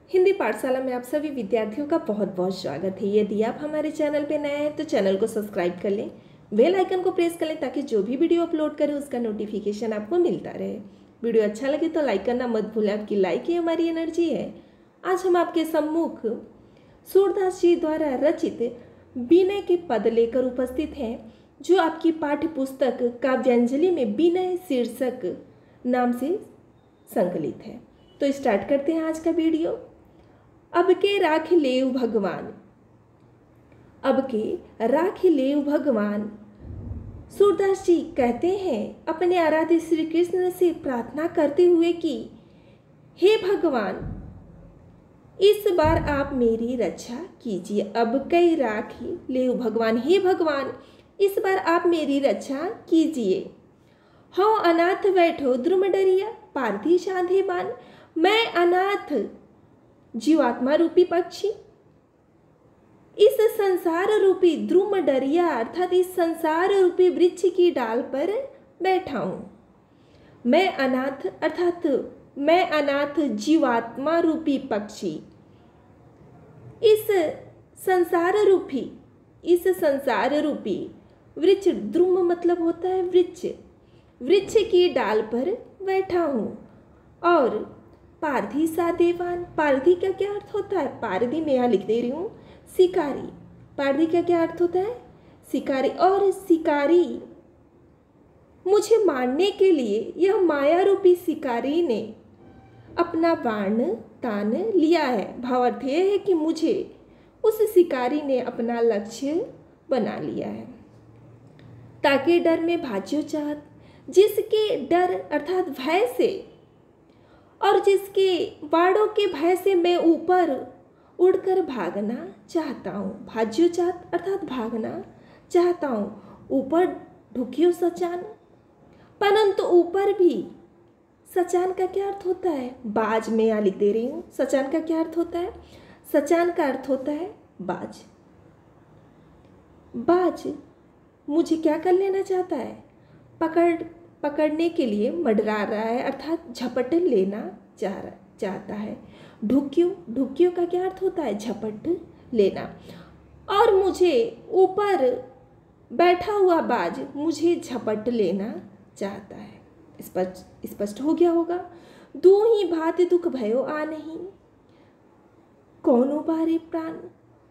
हिंदी पाठशाला में आप सभी विद्यार्थियों का बहुत बहुत स्वागत है। यदि आप हमारे चैनल पर नए हैं तो चैनल को सब्सक्राइब कर लें, बेल आइकन को प्रेस कर लें ताकि जो भी वीडियो अपलोड करें उसका नोटिफिकेशन आपको मिलता रहे। वीडियो अच्छा लगे तो लाइक करना मत भूलें, आपकी लाइक ही हमारी एनर्जी है। आज हम आपके सम्मुख सूरदास जी द्वारा रचित विनय के पद लेकर उपस्थित हैं, जो आपकी पाठ्य पुस्तक काव्यांजलि में विनय शीर्षक नाम से संकलित है। तो स्टार्ट करते हैं आज का वीडियो। अब के राख लेव भगवान, अब के राख लेव भगवान। सूरदास जी कहते हैं अपने आराध्य श्री कृष्ण से प्रार्थना करते हुए कि हे भगवान, इस बार आप मेरी रक्षा कीजिए। अब के राख लेव भगवान, हे भगवान, इस बार आप मेरी रक्षा कीजिए। हो अनाथ बैठो द्रुम डरिया, पारधी शांधे बान। मैं अनाथ जीवात्मा रूपी पक्षी इस संसार रूपी द्रुम डरिया अर्थात इस संसार रूपी वृक्ष की डाल पर बैठा हूं। मैं अनाथ अर्थात मैं अनाथ जीवात्मा रूपी पक्षी इस संसार रूपी वृक्ष, द्रुम मतलब होता है वृक्ष, वृक्ष की डाल पर बैठा हूं। और पारधी सा देवान, पारधी का क्या अर्थ होता है? पारधी मैं यहाँ लिख दे रही हूँ शिकारी। पारधी का क्या अर्थ होता है? शिकारी। और शिकारी मुझे मारने के लिए यह माया रूपी शिकारी ने अपना बाण तान लिया है। भावार्थ यह है कि मुझे उस शिकारी ने अपना लक्ष्य बना लिया है। ताकि डर में भाज्यो चाहत, जिसके डर अर्थात भय से और जिसके बाड़ों के भय से मैं ऊपर उड़कर भागना चाहता हूँ। भाज्यो चाहत अर्थात भागना चाहता हूँ। ऊपर ढुकियो सचान, परंतु ऊपर भी सचान का क्या अर्थ होता है? बाज। मैं यहाँ लिख दे रही हूँ सचान का क्या अर्थ होता है? सचान का अर्थ होता है बाज। बाज मुझे क्या कर लेना चाहता है? पकड़ने के लिए मंडरा रहा है अर्थात झपट लेना चाहता है। ढुकियो का क्या अर्थ होता है? झपट लेना। और मुझे ऊपर बैठा हुआ बाज मुझे झपट लेना चाहता है। स्पष्ट हो गया होगा। दो ही भांति दुख भयो आ नहीं, कौन उबारे प्राण।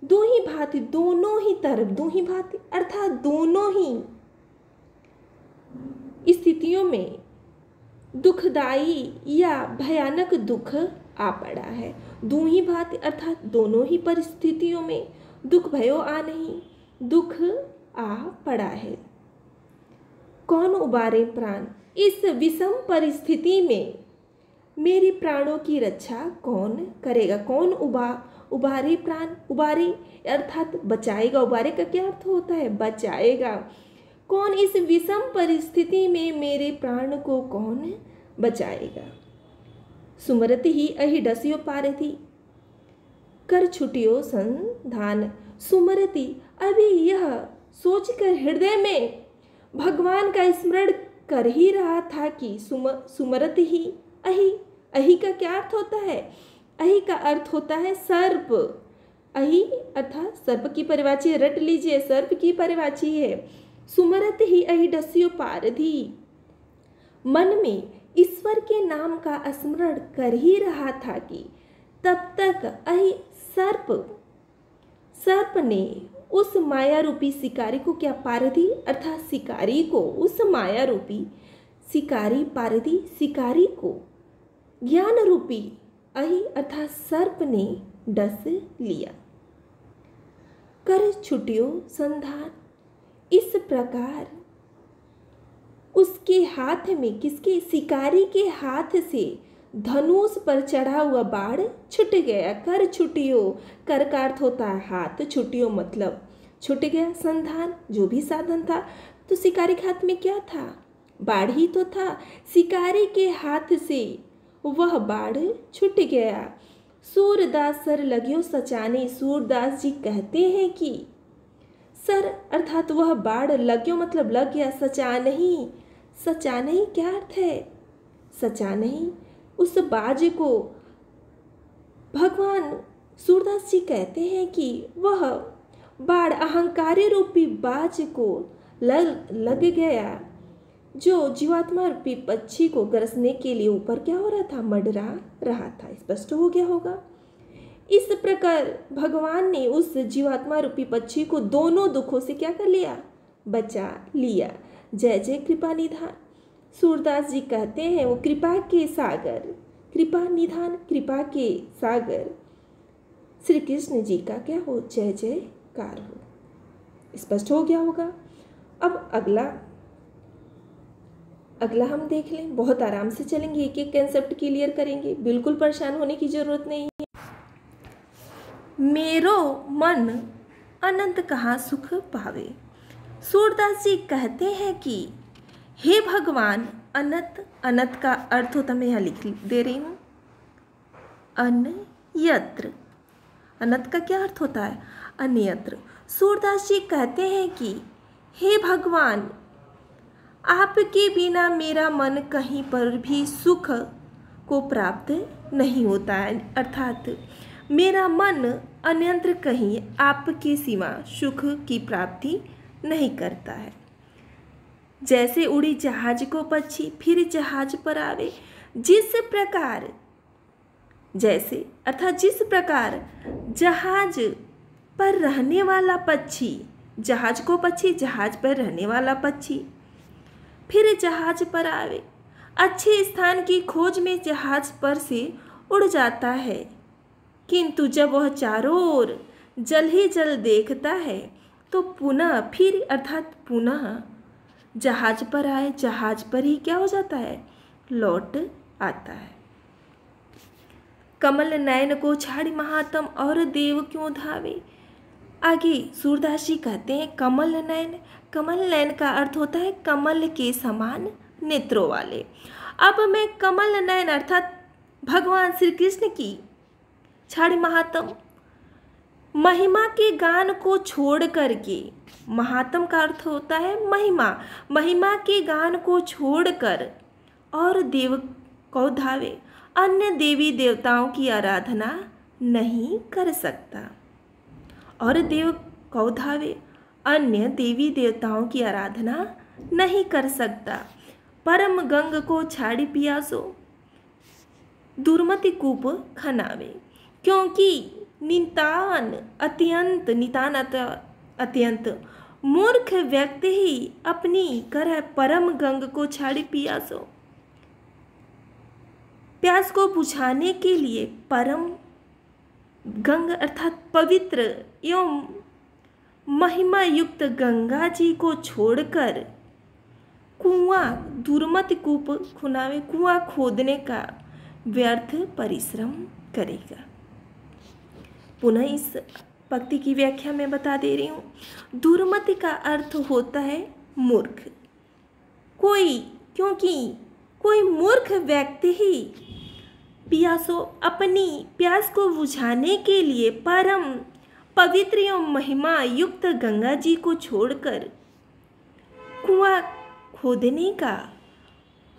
दो ही भांति, दोनों ही तरफ, दो ही भांति अर्थात दोनों ही स्थितियों में दुखदाई या भयानक दुख आ पड़ा है। दो ही भांति अर्थात दोनों ही परिस्थितियों में दुख भयो आ नहीं, दुख आ पड़ा है। कौन उबारे प्राण, इस विषम परिस्थिति में मेरी प्राणों की रक्षा कौन करेगा? कौन उबारे प्राण, उबारे अर्थात बचाएगा। उबारे का क्या अर्थ होता है? बचाएगा। कौन इस विषम परिस्थिति में मेरे प्राण को कौन बचाएगा? सुमरत ही अहि डसियो पारथी, कर छुटियो संधान। सुमरती, अभी यह सोचकर हृदय में भगवान का स्मरण कर ही रहा था कि सुमरत ही अहि, अहि का क्या अर्थ होता है? अहि का अर्थ होता है सर्प। अहि अर्थात सर्प की परिभाषी रट लीजिए, सर्प की परिभाषी है। सुमरत ही अहि डसियो पारधी, मन में ईश्वर के नाम का स्मरण कर ही रहा था कि तब तक अहि सर्प ने उस माया रूपी शिकारी को, क्या पारधी अर्थात शिकारी को, उस माया रूपी शिकारी पारधी शिकारी को ज्ञान रूपी अहि अर्थात सर्प ने डस लिया। कर छुटियो संधान, इस प्रकार उसके हाथ में, किसके? शिकारी के हाथ से धनुष पर चढ़ा हुआ बाण छूट गया। कर छुटियो, कर का अर्थ होता है हाथ, छुटियो मतलब छूट गया। संधान जो भी साधन था, तो शिकारी के हाथ में क्या था? बाण ही तो था। शिकारी के हाथ से वह बाण छूट गया। सूरदास सर लगियो सचाने, सूरदास जी कहते हैं कि सर अर्थात वह बाण लग्यो मतलब लग गया। सचा नहीं, सचा नहीं क्या अर्थ है? सचा नहीं, उस बाज को भगवान सूरदास जी कहते हैं कि वह बाण अहंकारी रूपी बाज को लग गया, जो जीवात्मा रूपी पक्षी को गरजने के लिए ऊपर क्या हो रहा था, मंडरा रहा था। स्पष्ट हो गया होगा। इस प्रकार भगवान ने उस जीवात्मा रूपी पक्षी को दोनों दुखों से क्या कर लिया, बचा लिया। जय जय कृपा निधान। सूरदास जी कहते हैं वो कृपा के सागर, कृपा निधान, कृपा के सागर श्री कृष्ण जी का क्या हो, जय जयकार हो। स्पष्ट हो गया होगा। अब अगला हम देख लें। बहुत आराम से चलेंगे, एक एक कंसेप्ट क्लियर करेंगे, बिल्कुल परेशान होने की जरूरत नहीं है। मेरो मन अनंत कहाँ सुख पावे। सूरदास जी कहते हैं कि हे भगवान, अनंत का अर्थ होता, मैं यहाँ लिख दे रही हूँ, अन्यत्र। अनंत का क्या अर्थ होता है, अन्यत्र। सूरदास जी कहते हैं कि हे भगवान, आपके बिना मेरा मन कहीं पर भी सुख को प्राप्त नहीं होता है, अर्थात मेरा मन अन्यत्र कहीं आपके सिवा सुख की प्राप्ति नहीं करता है। जैसे उड़ी जहाज को पक्षी फिर जहाज पर आवे, जिस प्रकार जहाज पर रहने वाला पक्षी, जहाज को पक्षी, जहाज पर रहने वाला पक्षी फिर जहाज पर आवे, अच्छे स्थान की खोज में जहाज पर से उड़ जाता है, किंतु जब वह चारों ओर जल ही जल देखता है तो पुनः फिर अर्थात पुनः जहाज पर आए, जहाज पर ही क्या हो जाता है, लौट आता है। कमल नयन को छाड़ी महात्म और देव क्यों धावे। आगे सूरदास जी कहते हैं कमल नयन, कमल नयन का अर्थ होता है कमल के समान नेत्रों वाले। अब मैं कमल नयन अर्थात भगवान श्री कृष्ण की छाड़ी महात्म महिमा के गान को छोड़ करके, महात्म का अर्थ होता है महिमा, महिमा के गान को छोड़कर और देव को धावे, अन्य देवी देवताओं की आराधना नहीं कर सकता। और देव को धावे, अन्य देवी देवताओं की आराधना नहीं कर सकता। परम गंग को छाड़ी पियासो, दुर्मति कूप खनावे, क्योंकि नितान अत्यंत मूर्ख व्यक्ति ही अपनी करह परम गंग को छाड़ी पियासो। प्यास को बुझाने के लिए परम गंग अर्थात पवित्र एवं महिमा युक्त गंगा जी को छोड़कर कुआं दुर्मत कूप खुनावे, कुआं खोदने का व्यर्थ परिश्रम करेगा। पुनः इस पंक्ति की व्याख्या मैं बता दे रही हूँ। दुर्मति का अर्थ होता है मूर्ख, क्योंकि कोई मूर्ख व्यक्ति ही पियासो अपनी प्यास को बुझाने के लिए परम पवित्र एवं महिमा युक्त गंगा जी को छोड़कर कुआं खोदने का,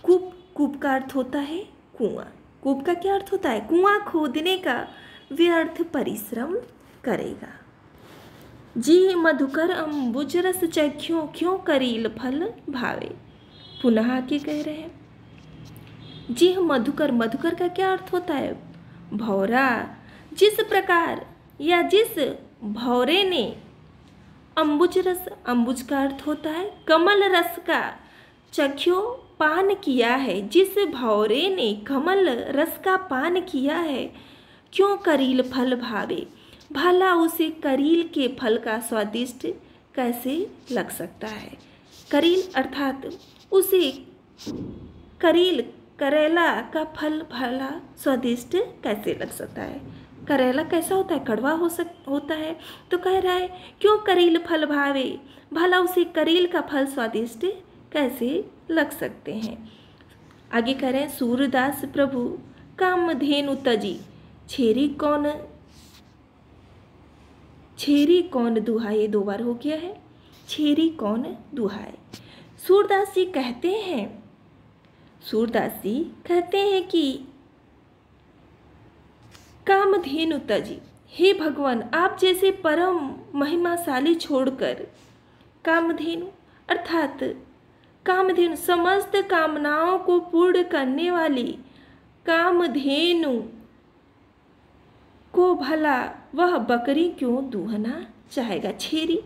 कूप का अर्थ होता है कुआं, कूप का क्या अर्थ होता है, कुआं खोदने का व्यर्थ परिश्रम करेगा। जी मधुकर अम्बुज रस चख्यो, क्यों करील फल भावे। पुनः आके कह रहे हैं जी मधुकर, मधुकर का क्या अर्थ होता है, भौरा। जिस प्रकार या जिस भौरे ने अम्बुज रस, अम्बुज का अर्थ होता है कमल रस का चख्यो पान किया है, जिस भौरे ने कमल रस का पान किया है, क्यों करील फल भावे, भला उसे करील के फल का स्वादिष्ट कैसे लग सकता है। करील अर्थात उसे करील करेला का फल भला स्वादिष्ट कैसे लग सकता है। करेला कैसा होता है, कड़वा होता है। तो कह रहा है क्यों करील फल भावे, भला उसे करील का फल स्वादिष्ट कैसे लग सकते हैं। आगे कह रहे हैं सूरदास प्रभु कामधेनु तजी, छेरी कौन दुहाए। दो बार हो गया है, छेरी कौन दुहाए। सूरदास जी कहते हैं कि कामधेनु तजी, हे भगवान आप जैसे परम महिमाशाली छोड़कर, कामधेनु अर्थात कामधेनु समस्त कामनाओं को पूर्ण करने वाली कामधेनु को भला वह बकरी क्यों दूहना चाहेगा। छेरी,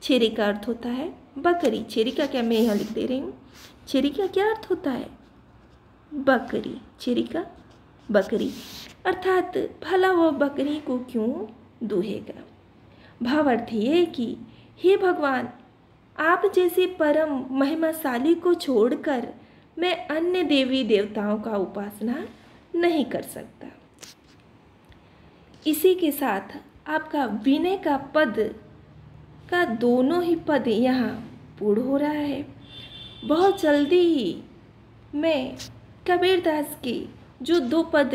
छेरी का अर्थ होता है बकरी। छेरी का क्या, मैं यहाँ लिख दे रही हूँ, छेरी का क्या अर्थ होता है, बकरी। छेरी का बकरी अर्थात भला वह बकरी को क्यों दूहेगा। भावार्थ ये कि हे भगवान आप जैसे परम महिमाशाली को छोड़कर मैं अन्य देवी देवताओं का उपासना नहीं कर सकता। इसी के साथ आपका विनय का पद का दोनों ही पद यहाँ पूर्ण हो रहा है। बहुत जल्दी ही मैं कबीरदास के जो 2 पद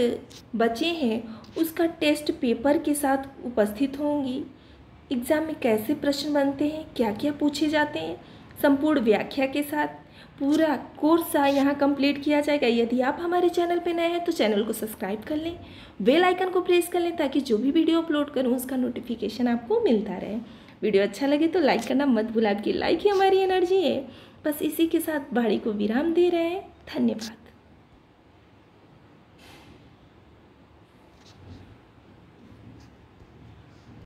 बचे हैं उसका टेस्ट पेपर के साथ उपस्थित होंगी। एग्ज़ाम में कैसे प्रश्न बनते हैं, क्या क्या पूछे जाते हैं, संपूर्ण व्याख्या के साथ पूरा कोर्स यहाँ कंप्लीट किया जाएगा। यदि आप हमारे चैनल पर नए हैं तो चैनल को सब्सक्राइब कर लें, बेल आइकन को प्रेस कर लें ताकि जो भी वीडियो अपलोड करूँ उसका नोटिफिकेशन आपको मिलता रहे। वीडियो अच्छा लगे तो लाइक करना मत भूलिए, आपकी लाइक ही हमारी एनर्जी है। बस इसी के साथ वाणी को विराम दे रहे हैं। धन्यवाद।